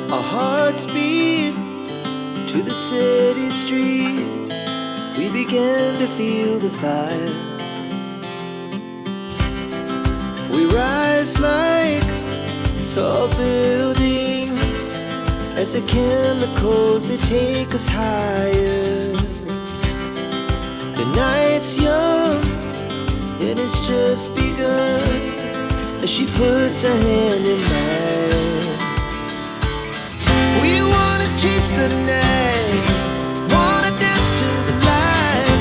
Our hearts beat to the city streets. We began to feel the fire. We rise like tall buildings as the chemicals, they take us higher. The night's young and it's just begun as she puts her hand in mine. We wanna chase the night, wanna dance to the light,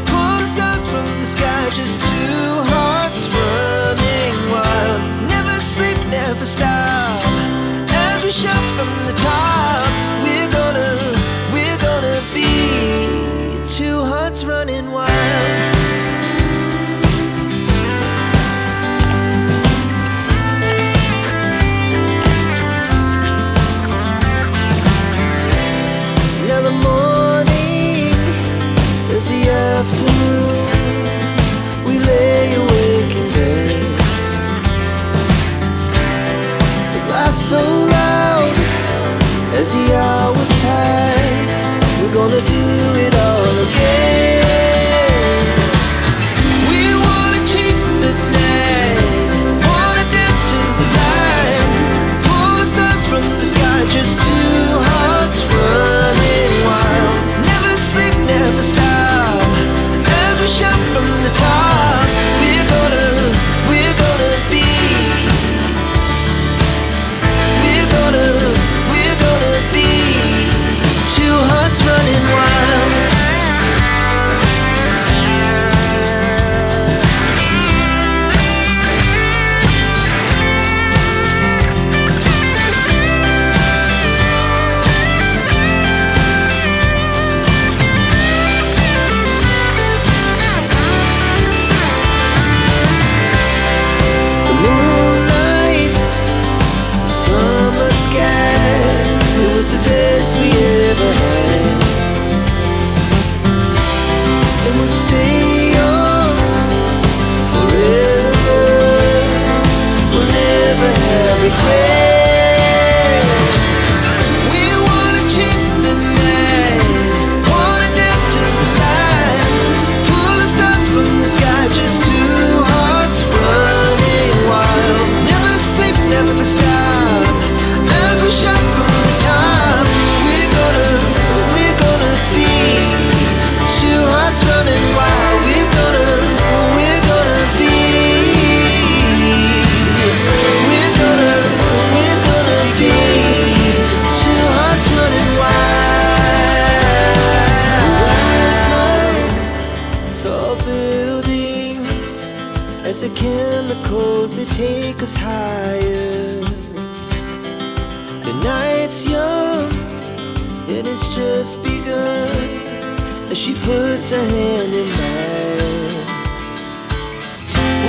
pull the stars from the sky, just two hearts running wild. Never sleep, never stop, as we shout from the top. We're gonna be two hearts running wild. Afternoon, we lay awake in bed. The laugh so loud as the hours pass. We're gonna do it all again. We wanna chase the night, wanna dance to the light, pull the stars from the sky, just two hearts running wild. Never sleep, never stop, shout from the top. We're gonna be. We're gonna be two hearts running wild. The best we ever had, and we'll stay on forever. We'll never have regrets. We wanna chase the night, wanna dance to the light, pull the stars from the sky, just two hearts running wild. Never sleep, never stop, as we shout from the top. Running wild, we're gonna be. We're gonna be two hearts running wild. Like tall buildings as the chemicals, they take us higher. The night's young and it's just begun as she puts her hand in mine.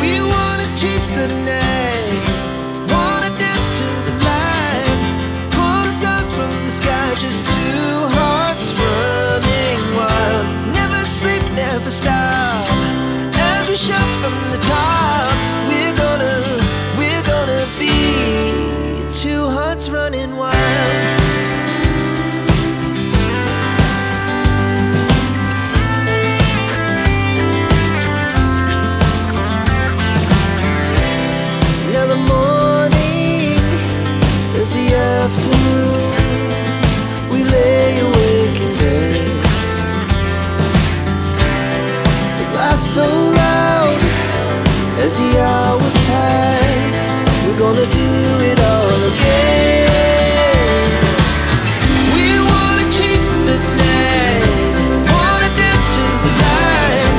We wanna chase the night, wanna dance to the light, pull the stars from the sky, just two hearts running wild. Never sleep, never stop, as we shout from the top. We're gonna be two hearts running wild. Afternoon, we lay awake in bed. The laugh so loud as the hours pass. We're gonna do it all again. We wanna chase the night, wanna dance to the light,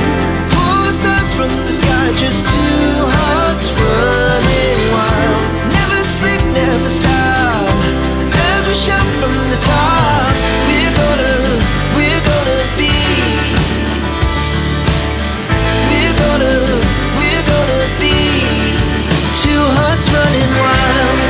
pull the stars from the sky, just two hearts running wild. Never sleep, never stop, shout from the top. We're gonna be. We're gonna be two hearts running wild.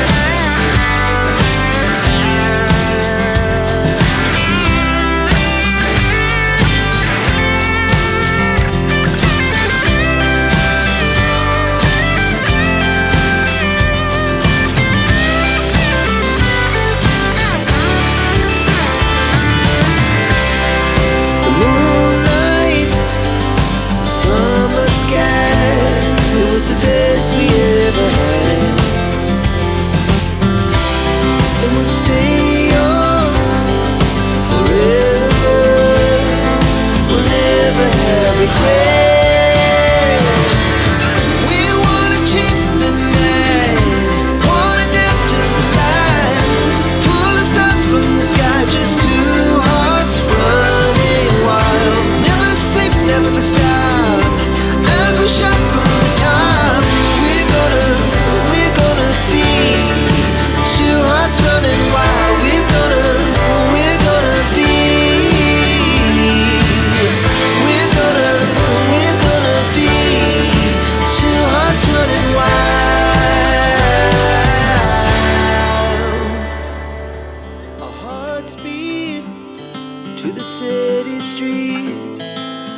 the city streets,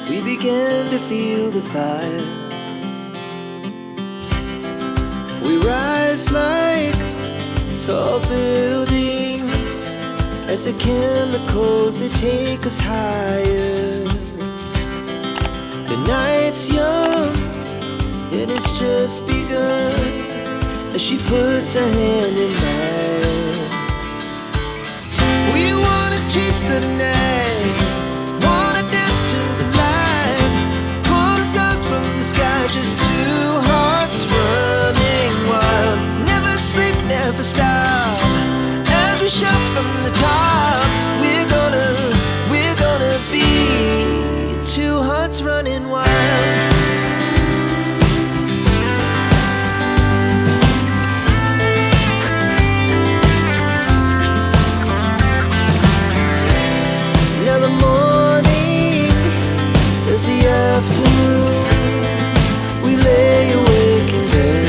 we began to feel the fire. We rise like tall buildings as the chemicals, they take us higher. The night's young and it's just begun as she puts her hand in mine. We wanna chase the night, wanna dance to the light, pull the stars from the sky, just two hearts running wild. Never sleep, never stop, as we shout from the top. We're gonna be two hearts running wild. Now the morning is the afternoon, we lay awake in bed.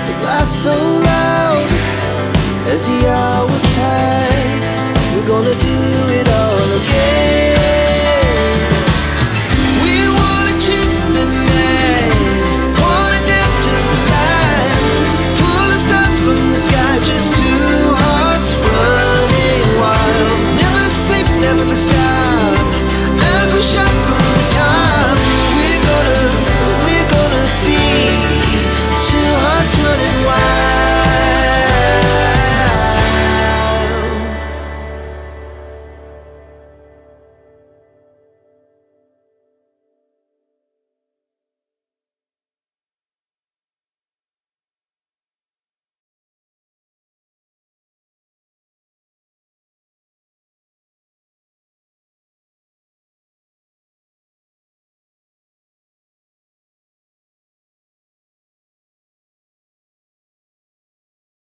The laughs so loud as the